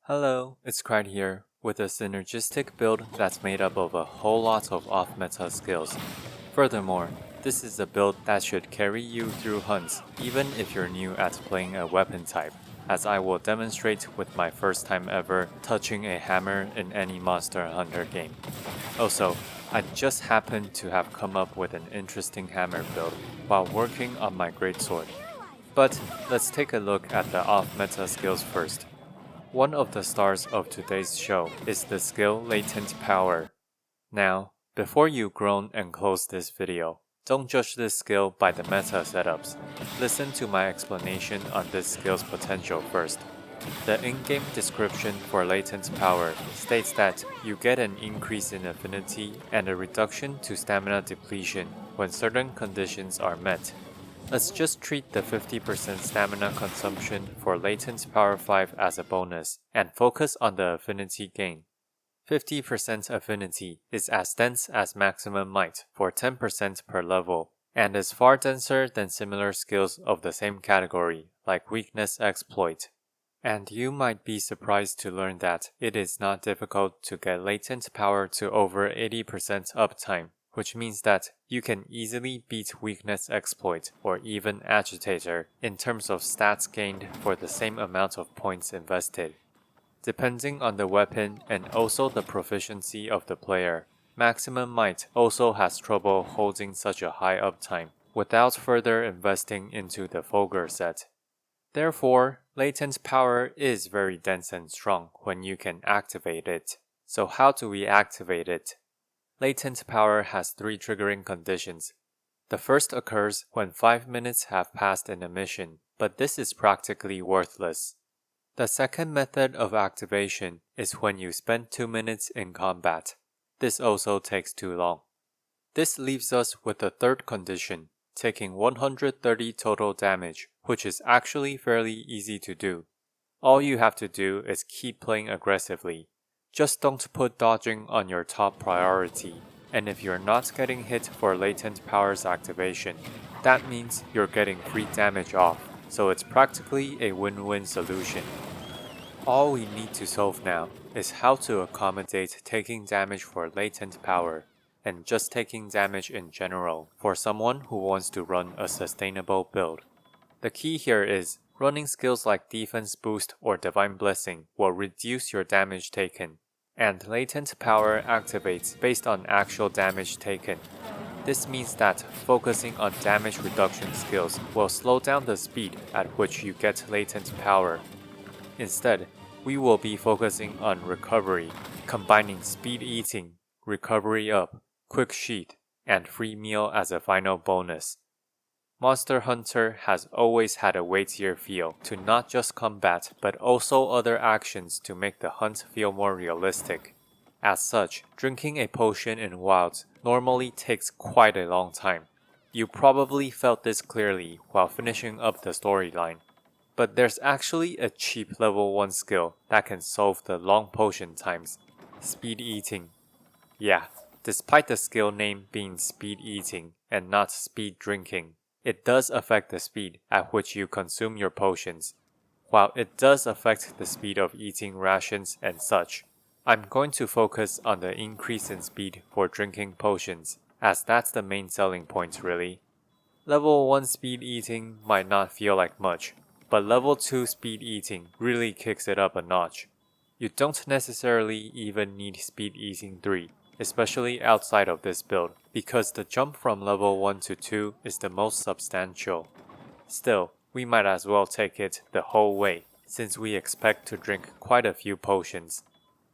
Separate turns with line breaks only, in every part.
Hello, it's Cried here, with a synergistic build that's made up of a whole lot of off-meta skills. Furthermore, this is a build that should carry you through hunts even if you're new at playing a weapon type, as I will demonstrate with my first time ever touching a hammer in any Monster Hunter game. Also, I just happened to have come up with an interesting hammer build while working on my greatsword. But let's take a look at the off-meta skills first. One of the stars of today's show is the skill Latent Power. Now, before you groan and close this video, don't judge this skill by the meta setups. Listen to my explanation on this skill's potential first. The in-game description for Latent Power states that you get an increase in affinity and a reduction to stamina depletion when certain conditions are met. Let's just treat the 50% stamina consumption for Latent Power 5 as a bonus, and focus on the affinity gain. 50% affinity is as dense as maximum might for 10% per level, and is far denser than similar skills of the same category, like Weakness Exploit. And you might be surprised to learn that it is not difficult to get Latent Power to over 80% uptime, which means that you can easily beat Weakness Exploit or even Agitator in terms of stats gained for the same amount of points invested. Depending on the weapon and also the proficiency of the player, Maximum Might also has trouble holding such a high uptime without further investing into the Fogre set. Therefore, Latent Power is very dense and strong when you can activate it. So how do we activate it? Latent Power has 3 triggering conditions. The first occurs when 5 minutes have passed in a mission, but this is practically worthless. The second method of activation is when you spend 2 minutes in combat. This also takes too long. This leaves us with the third condition, taking 130 total damage, which is actually fairly easy to do. All you have to do is keep playing aggressively. Just don't put dodging on your top priority, and if you're not getting hit for Latent Power's activation, that means you're getting free damage off, so it's practically a win-win solution. All we need to solve now is how to accommodate taking damage for Latent Power, and just taking damage in general for someone who wants to run a sustainable build. The key here is, running skills like Defense Boost or Divine Blessing will reduce your damage taken, and Latent Power activates based on actual damage taken. This means that focusing on damage reduction skills will slow down the speed at which you get Latent Power. Instead, we will be focusing on recovery, combining Speed Eating, Recovery Up, Quick Sheath, and Free Meal as a final bonus. Monster Hunter has always had a weightier feel to not just combat but also other actions to make the hunt feel more realistic. As such, drinking a potion in Wilds normally takes quite a long time. You probably felt this clearly while finishing up the storyline. But there's actually a cheap level 1 skill that can solve the long potion times, Speed Eating. Yeah, despite the skill name being Speed Eating and not Speed Drinking, it does affect the speed at which you consume your potions. While it does affect the speed of eating rations and such, I'm going to focus on the increase in speed for drinking potions, as that's the main selling point really. Level 1 Speed Eating might not feel like much, but level 2 Speed Eating really kicks it up a notch. You don't necessarily even need Speed Eating 3, especially outside of this build, because the jump from level 1 to 2 is the most substantial. Still, we might as well take it the whole way, since we expect to drink quite a few potions.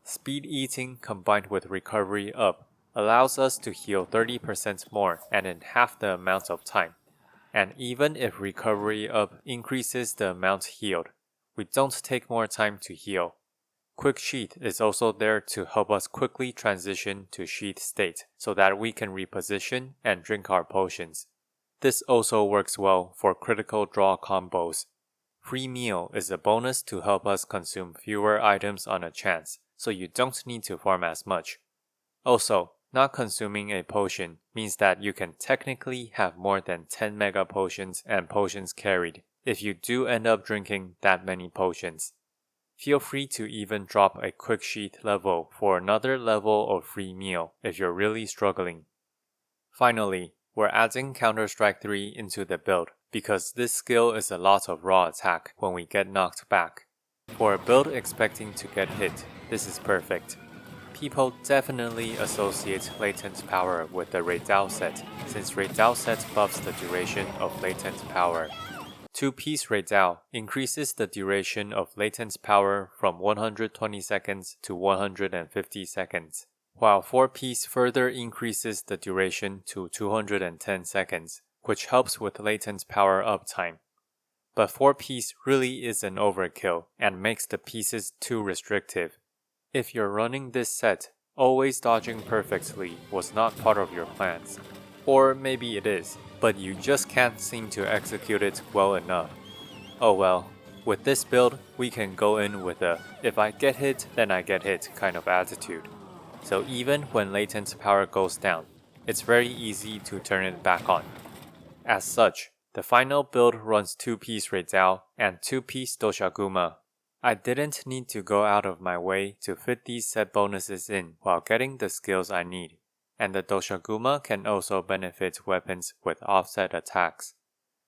Speed Eating combined with Recovery Up allows us to heal 30% more and in half the amount of time. And even if Recovery Up increases the amount healed, we don't take more time to heal. Quick Sheath is also there to help us quickly transition to Sheath state so that we can reposition and drink our potions. This also works well for critical draw combos. Free Meal is a bonus to help us consume fewer items on a chance, so you don't need to farm as much. Also, not consuming a potion means that you can technically have more than 10 mega potions and potions carried if you do end up drinking that many potions. Feel free to even drop a quick sheath level for another level of free meal if you're really struggling. Finally, we're adding Counter-Strike 3 into the build because this skill is a lot of raw attack when we get knocked back. For a build expecting to get hit, this is perfect. People definitely associate Latent Power with the Raidao set, since Raidao set buffs the duration of Latent Power. 2-piece Raidao increases the duration of Latent Power from 120 seconds to 150 seconds, while 4-piece further increases the duration to 210 seconds, which helps with Latent Power uptime. But 4-piece really is an overkill and makes the pieces too restrictive. If you're running this set, always dodging perfectly was not part of your plans. Or maybe it is, but you just can't seem to execute it well enough. Oh well, with this build, we can go in with a if I get hit, then I get hit kind of attitude. So even when Latent Power goes down, it's very easy to turn it back on. As such, the final build runs 2-piece Raidao and 2-piece Doshaguma. I didn't need to go out of my way to fit these set bonuses in while getting the skills I need, and the Doshaguma can also benefit weapons with offset attacks,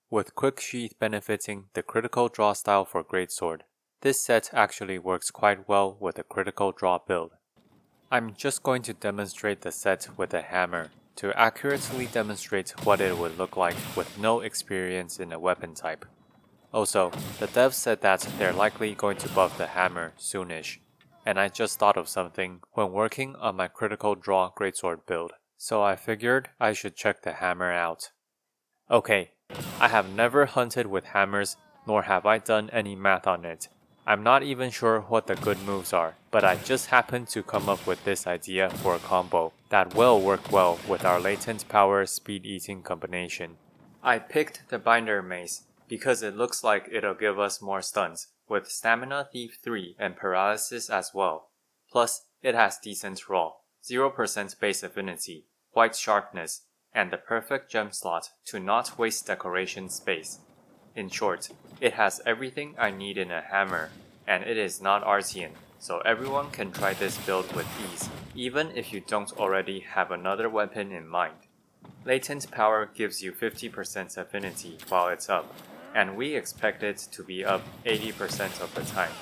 with Quick Sheath benefiting the critical draw style for Greatsword. This set actually works quite well with a critical draw build. I'm just going to demonstrate the set with a hammer to accurately demonstrate what it would look like with no experience in a weapon type. Also, the devs said that they're likely going to buff the hammer soonish, and I just thought of something when working on my critical draw greatsword build, so I figured I should check the hammer out. Okay, I have never hunted with hammers, nor have I done any math on it. I'm not even sure what the good moves are, but I just happened to come up with this idea for a combo that will work well with our Latent Power Speed Eating combination. I picked the Binder Mace because it looks like it'll give us more stuns, with Stamina Thief 3 and Paralysis as well. Plus, it has decent roll, 0% base affinity, white sharpness, and the perfect gem slot to not waste decoration space. In short, it has everything I need in a hammer, and it is not Artian, so everyone can try this build with ease, even if you don't already have another weapon in mind. Latent Power gives you 50% affinity while it's up, and we expect it to be up 80% of the time.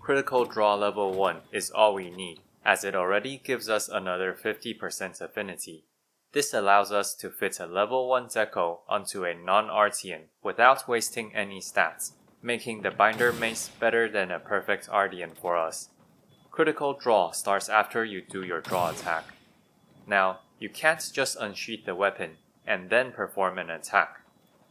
Critical Draw level 1 is all we need, as it already gives us another 50% affinity. This allows us to fit a level 1 Deco onto a non-Artian without wasting any stats, making the Binder Mace better than a perfect Artian for us. Critical Draw starts after you do your draw attack. Now, you can't just unsheath the weapon and then perform an attack.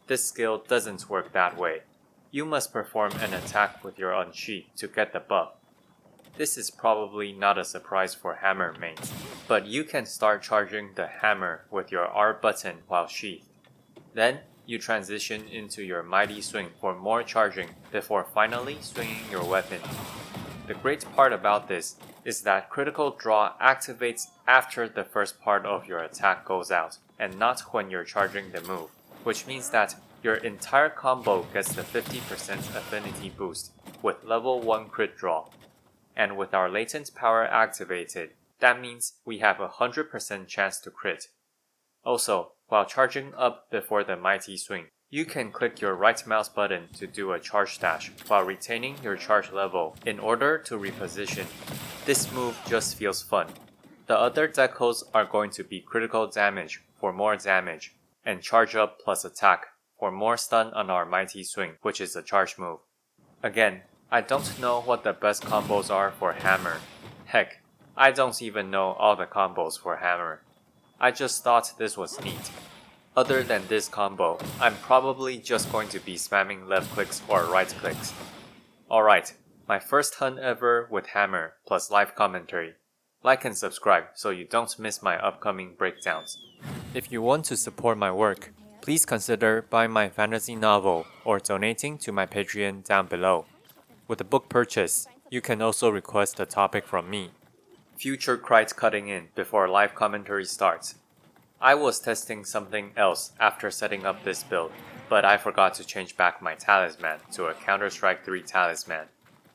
This skill doesn't work that way. You must perform an attack with your unsheath to get the buff. This is probably not a surprise for hammer mains, but you can start charging the hammer with your R button while sheathed. Then, you transition into your mighty swing for more charging before finally swinging your weapon. The great part about this is that critical draw activates after the first part of your attack goes out, and not when you're charging the move, which means that your entire combo gets the 50% affinity boost with level 1 crit draw. And with our Latent Power activated, that means we have a 100% chance to crit. Also, while charging up before the mighty swing, you can click your right mouse button to do a charge dash while retaining your charge level in order to reposition. This move just feels fun. The other decos are going to be critical damage for more damage, and charge up plus attack for more stun on our mighty swing, which is a charge move. Again, I don't know what the best combos are for hammer. Heck, I don't even know all the combos for hammer. I just thought this was neat. Other than this combo, I'm probably just going to be spamming left clicks or right clicks. Alright, my first hunt ever with hammer plus live commentary. Like and subscribe so you don't miss my upcoming breakdowns. If you want to support my work, please consider buying my fantasy novel or donating to my Patreon down below. With a book purchase, you can also request a topic from me. Future crite cutting in before live commentary starts. I was testing something else after setting up this build, but I forgot to change back my talisman to a Counter-Strike 3 talisman.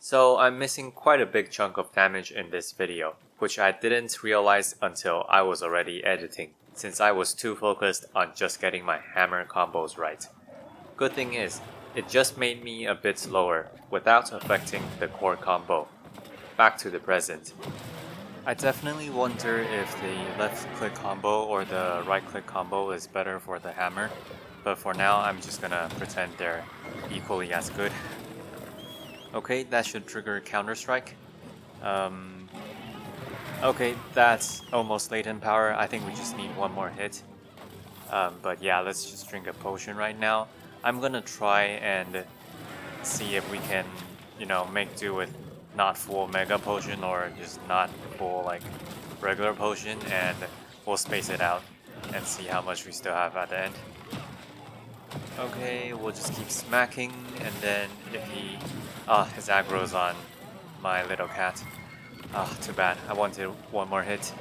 So I'm missing quite a big chunk of damage in this video, which I didn't realize until I was already editing, since I was too focused on just getting my hammer combos right. Good thing is, it just made me a bit slower without affecting the core combo. Back to the present. I definitely wonder if the left click combo or the right click combo is better for the hammer, but for now I'm just gonna pretend they're equally as good. Okay, that should trigger Counter-Strike. Okay, that's almost latent power. I think we just need one more hit. But yeah, let's just drink a potion right now. I'm gonna try and see if we can, make do with not full mega potion or just not full like regular potion, and we'll space it out and see how much we still have at the end. Okay, we'll just keep smacking, and then if he... his aggro's on my little cat. Too bad. I wanted one more hit.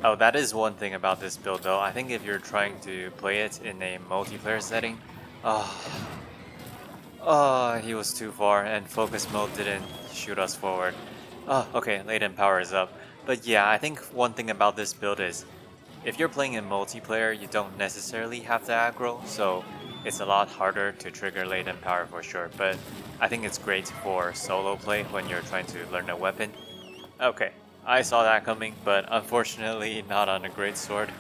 Oh, that is one thing about this build though. I think if you're trying to play it in a multiplayer setting... he was too far, and focus mode didn't shoot us forward. Okay, latent power is up. But yeah, I think one thing about this build is, if you're playing in multiplayer, you don't necessarily have to aggro, so it's a lot harder to trigger latent power for sure, but I think it's great for solo play when you're trying to learn a weapon. Okay, I saw that coming, but unfortunately not on a great sword.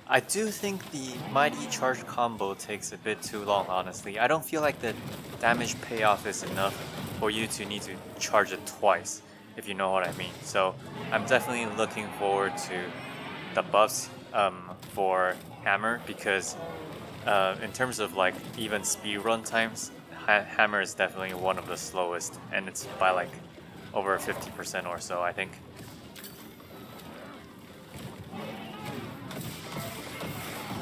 I do think the mighty charge combo takes a bit too long, honestly. I don't feel like the damage payoff is enough for you to need to charge it twice, if you know what I mean. So I'm definitely looking forward to the buffs for hammer, because in terms of like even speed run times, hammer is definitely one of the slowest, and it's by like over 50% or so, I think.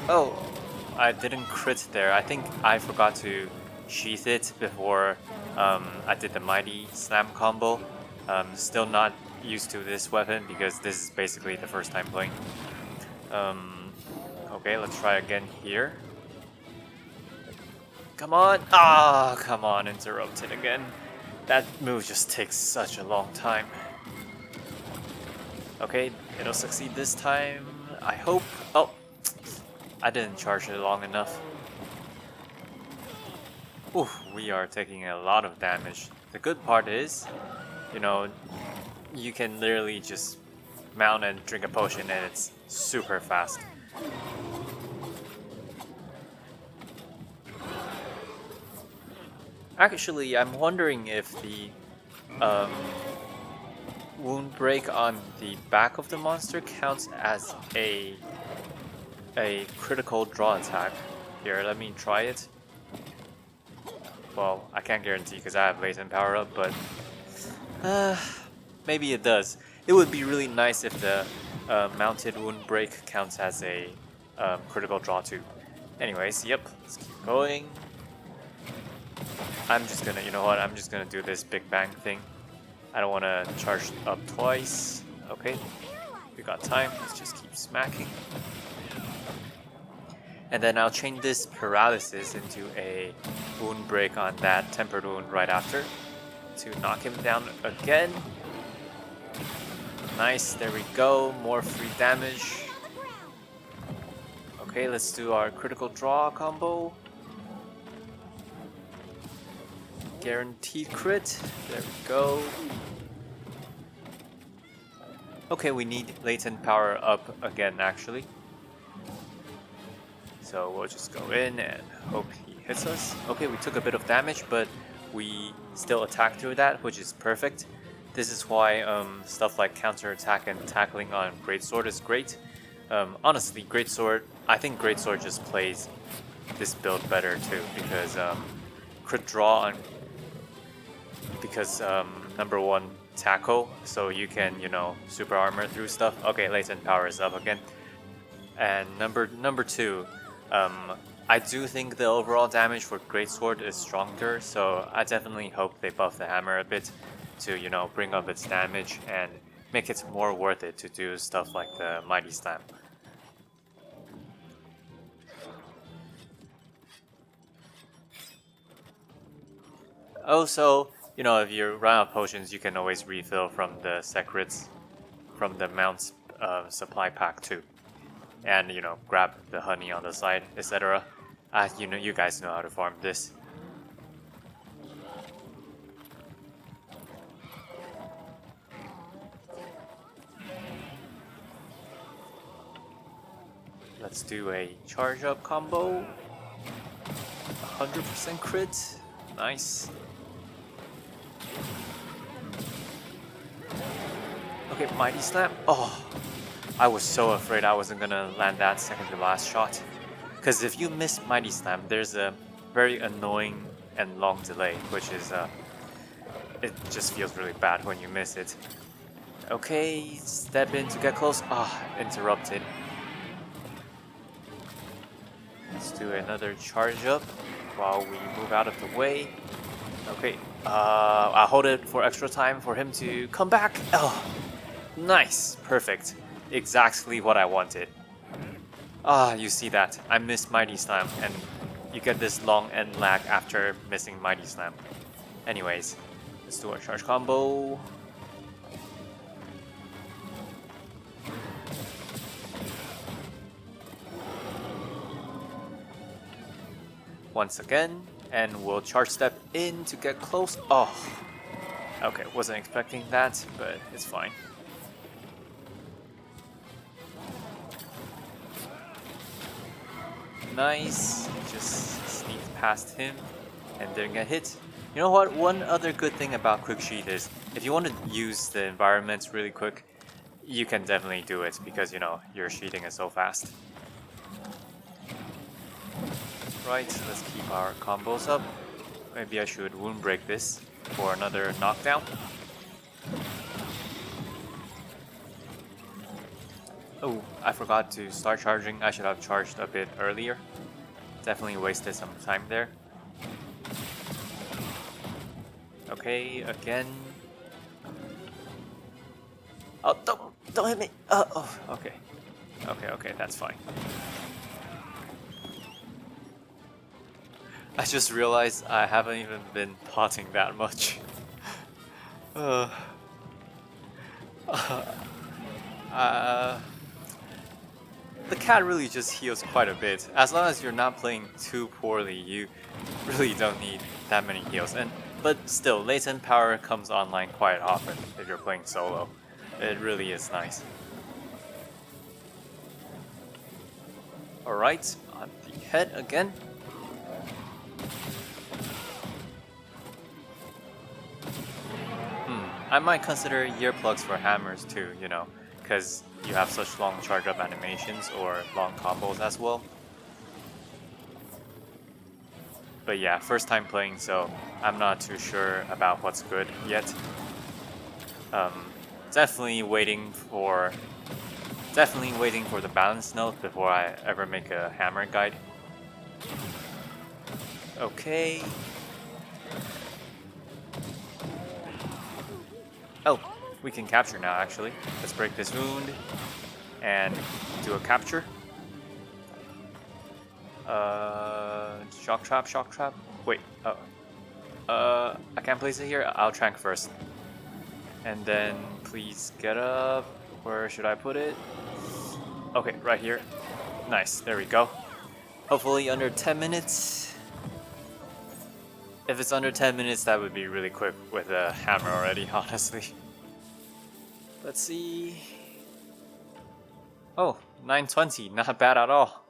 Oh, I didn't crit there. I think I forgot to sheath it before I did the mighty slam combo. Still not used to this weapon because this is basically the first time playing. Okay, let's try again here. Come on! Come on, interrupted again. That move just takes such a long time. Okay, it'll succeed this time, I hope. Oh, I didn't charge it long enough. Oof, we are taking a lot of damage. The good part is, you can literally just mount and drink a potion and it's super fast. Actually, I'm wondering if the wound break on the back of the monster counts as a critical draw attack. Here, let me try it. Well, I can't guarantee because I have latent power up, but maybe it does. It would be really nice if the mounted wound break counts as a critical draw too. Anyways, yep, let's keep going. I'm just gonna, I'm just gonna do this Big Bang thing. I don't want to charge up twice. Okay, we got time. Let's just keep smacking. And then I'll chain this paralysis into a wound break on that tempered wound right after to knock him down again. Nice, there we go. More free damage. Okay, let's do our critical draw combo. Guaranteed crit. There we go. Okay, we need latent power up again, actually. So we'll just go in and hope he hits us. Okay, we took a bit of damage, but we still attack through that, which is perfect. This is why stuff like counter-attack and tackling on Greatsword is great. Honestly, Greatsword, I think Greatsword just plays this build better too, because crit draw on... Because number one, tackle, so you can, super armor through stuff. Okay, latent power is up again. And number two, I do think the overall damage for Greatsword is stronger, so I definitely hope they buff the hammer a bit to, bring up its damage and make it more worth it to do stuff like the Mighty Slam. Also, you know, if you run out of potions, you can always refill from the secrets, from the mount's supply pack too. And, you know, grab the honey on the side, etc. You know, you guys know how to farm this. Let's do a charge up combo. 100% crit. Nice. Okay, Mighty Slam. Oh, I was so afraid I wasn't gonna land that second to last shot. Because if you miss Mighty Slam, there's a very annoying and long delay, which is, it just feels really bad when you miss it. Okay, step in to get close. Ah, interrupted. Let's do another charge up while we move out of the way. Okay, I'll hold it for extra time for him to come back. Oh, nice, perfect. Exactly what I wanted. Ah, you see that. I missed Mighty Slam, and you get this long end lag after missing Mighty Slam. Anyways, let's do our charge combo. Once again, and we'll charge step in to get close. Oh, okay, wasn't expecting that, but it's fine. Nice, just sneaked past him and didn't get hit. You know what, one other good thing about Quick Sheath is, if you want to use the environments really quick, you can definitely do it, because you know, your sheathing is so fast. Right, let's keep our combos up. Maybe I should wound break this for another knockdown. Oh, I forgot to start charging. I should have charged a bit earlier. Definitely wasted some time there. Okay, again. Oh, don't hit me. Oh, okay. Okay, that's fine. I just realized I haven't even been potting that much. The cat really just heals quite a bit. As long as you're not playing too poorly, you really don't need that many heals. But still, latent power comes online quite often if you're playing solo. It really is nice. Alright, on the head again. I might consider earplugs for hammers too, you know, because you have such long charge up animations or long combos as well. But yeah, first time playing, so I'm not too sure about what's good yet. Definitely waiting for the balance note before I ever make a hammer guide. Okay. Oh, we can capture now actually. Let's break this wound and do a capture. Shock trap. Wait, I can't place it here. I'll trank first. And then please get up. Where should I put it? Okay, right here. Nice, there we go. Hopefully under 10 minutes. If it's under 10 minutes, that would be really quick with a hammer already, honestly. Let's see. Oh, 920, not bad at all.